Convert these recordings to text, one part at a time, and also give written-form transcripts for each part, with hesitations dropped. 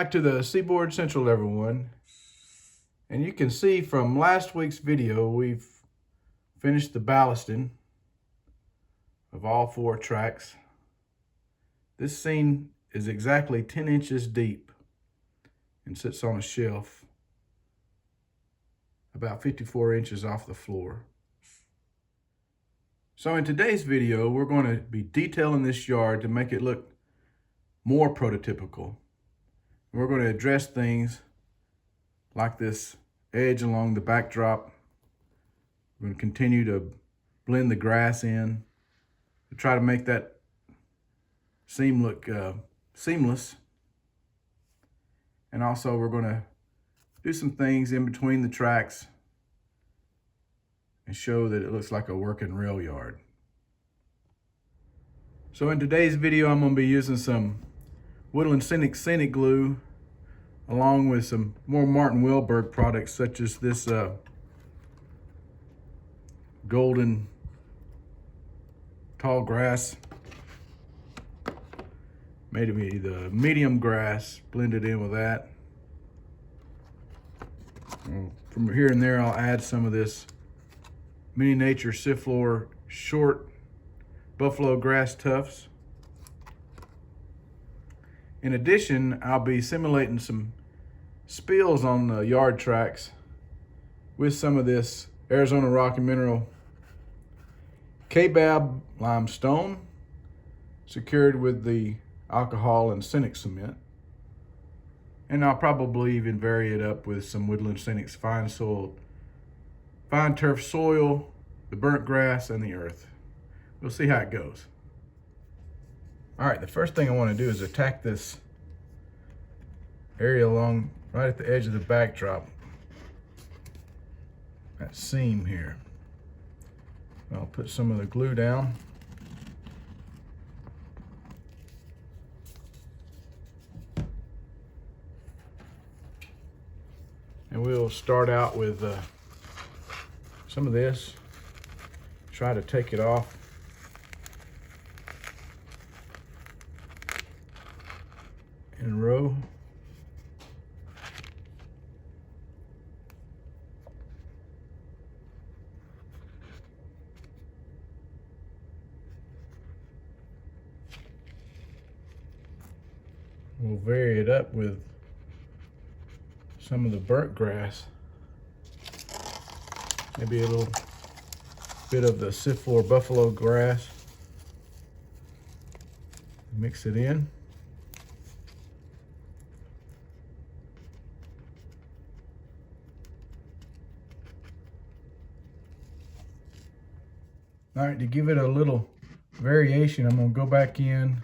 back to the Seaboard Central, everyone. And you can see from last week's video, we've finished the ballasting of all 4 tracks. This seam is exactly 10 inches deep and sits on a shelf about 54 inches off the floor. So in today's video, we're going to be detailing this yard to make it look more prototypical. We're going to address things like this edge along the backdrop. We're going to continue to blend the grass in to try to make that seam look seamless. And also we're going to do some things in between the tracks and show that it looks like a working rail yard. So in today's video, I'm going to be using some Woodland Scenic glue along with some more Martin Welberg products such as this golden tall grass, maybe the medium grass blended in with that. From here and there, I'll add some of this Mini Nature Siflor short buffalo grass tufts. In addition, I'll be simulating some spills on the yard tracks with some of this Arizona Rock and Mineral KBAB limestone secured with the alcohol and Scenic cement. And I'll probably even vary it up with some Woodland Scenic's fine turf soil, the burnt grass, and the earth. We'll see how it goes. All right, the first thing I want to do is attack this area along right at the edge of the backdrop, that seam here. I'll put some of the glue down. And we'll start out with some of this, try to take it off. In a row. We'll vary it up with some of the burnt grass. Maybe a little bit of the Siflor buffalo grass. Mix it in. All right, to give it a little variation, I'm gonna go back in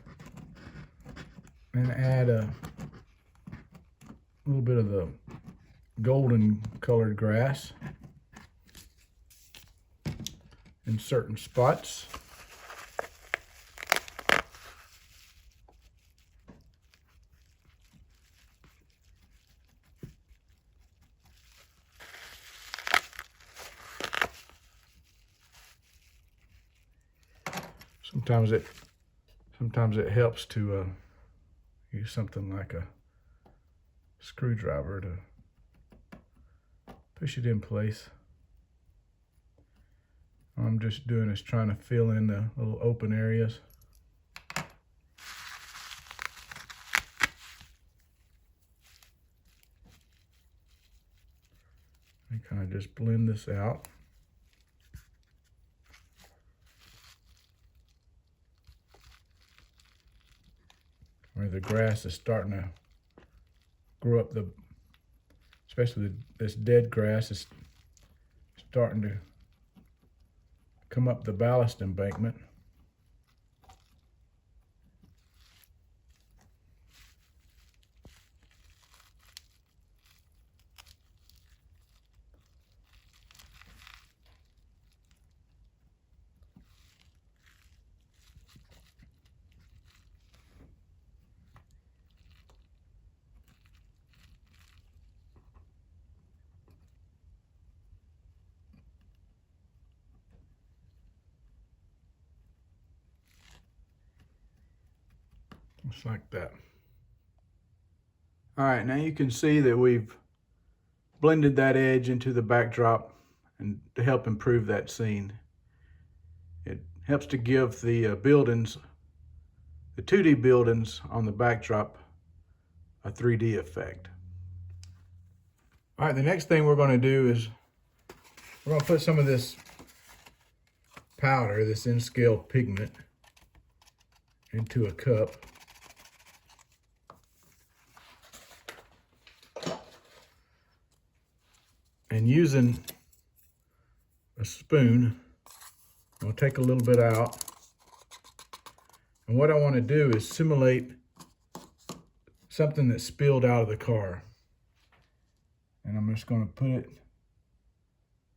and add a little bit of the golden colored grass in certain spots. Sometimes it helps to use something like a screwdriver to push it in place. All I'm just doing is trying to fill in the little open areas. And kind of just blend this out. Where the grass is starting to grow up, especially this dead grass is starting to come up the ballast embankment. Just like that. All right, now you can see that we've blended that edge into the backdrop and to help improve that scene. It helps to give the buildings, the 2D buildings on the backdrop, a 3D effect. All right, the next thing we're going to do is we're going to put some of this powder, this N-scale pigment, into a cup. And using a spoon, I'll take a little bit out. And what I want to do is simulate something that spilled out of the car. And I'm just going to put it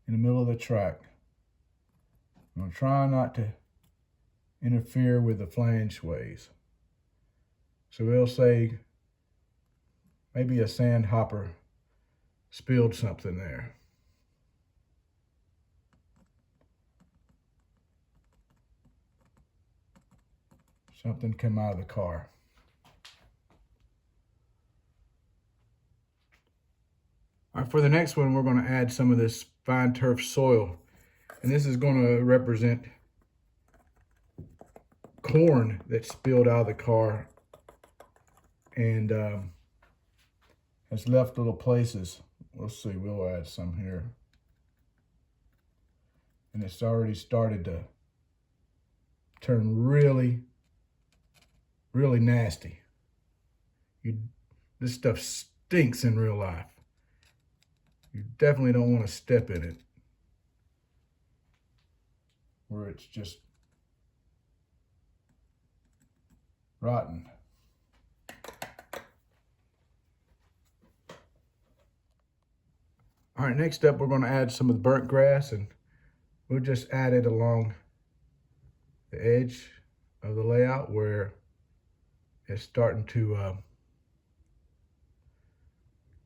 in the middle of the track. I'm going to try not to interfere with the flange ways. So we'll say maybe a sandhopper spilled something there. Something came out of the car. All right, for the next one, we're going to add some of this fine turf soil. And this is going to represent corn that spilled out of the car and has left little places. Let's see, we'll add some here. And it's already started to turn really nasty. This stuff stinks in real life. You definitely don't want to step in it where it's just rotten. All right, next up, we're going to add some of the burnt grass, and we'll just add it along the edge of the layout where it's starting to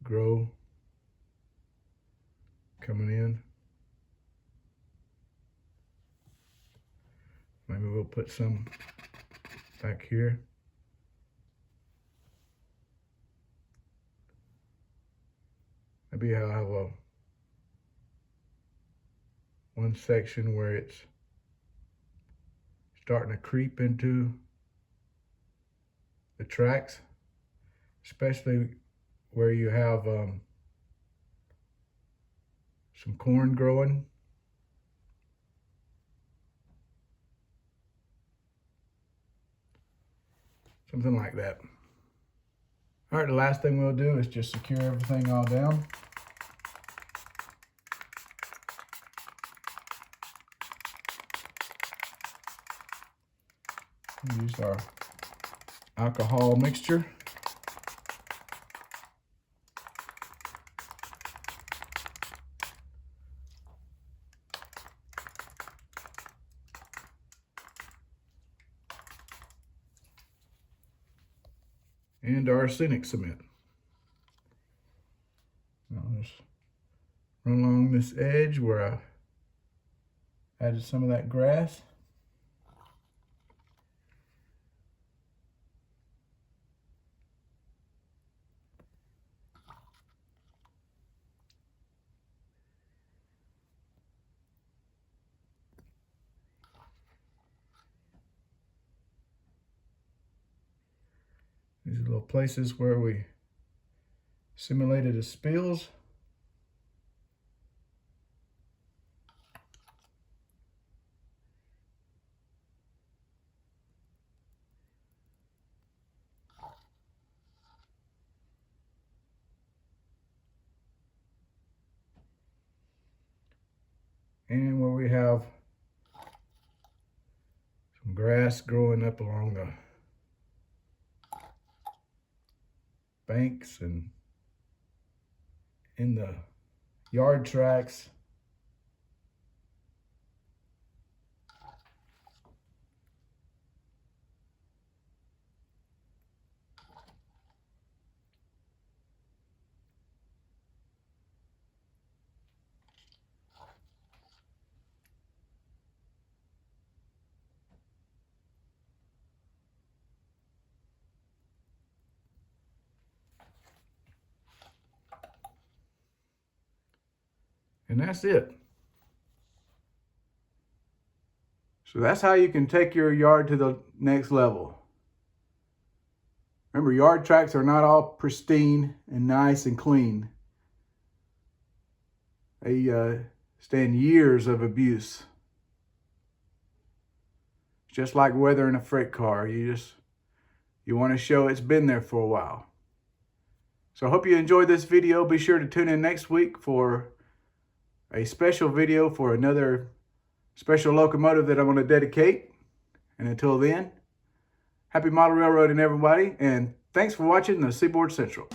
grow, coming in. Maybe we'll put some back here. Maybe I'll have one section where it's starting to creep into the tracks, especially where you have some corn growing. Something like that. All right, the last thing we'll do is just secure everything all down. Use our alcohol mixture. And our arsenic cement. I'll just run along this edge where I added some of that grass. These are little places where we simulated the spills. And where we have some grass growing up along the banks and in the yard tracks. And that's it. So that's how you can take your yard to the next level. Remember, yard tracks are not all pristine and nice and clean. They stand years of abuse. Just like weathering a freight car. You want to show it's been there for a while. So I hope you enjoyed this video. Be sure to tune in next week for a special video for another special locomotive that I'm going to dedicate. And until then, happy model railroading, everybody, and thanks for watching the Seaboard Central.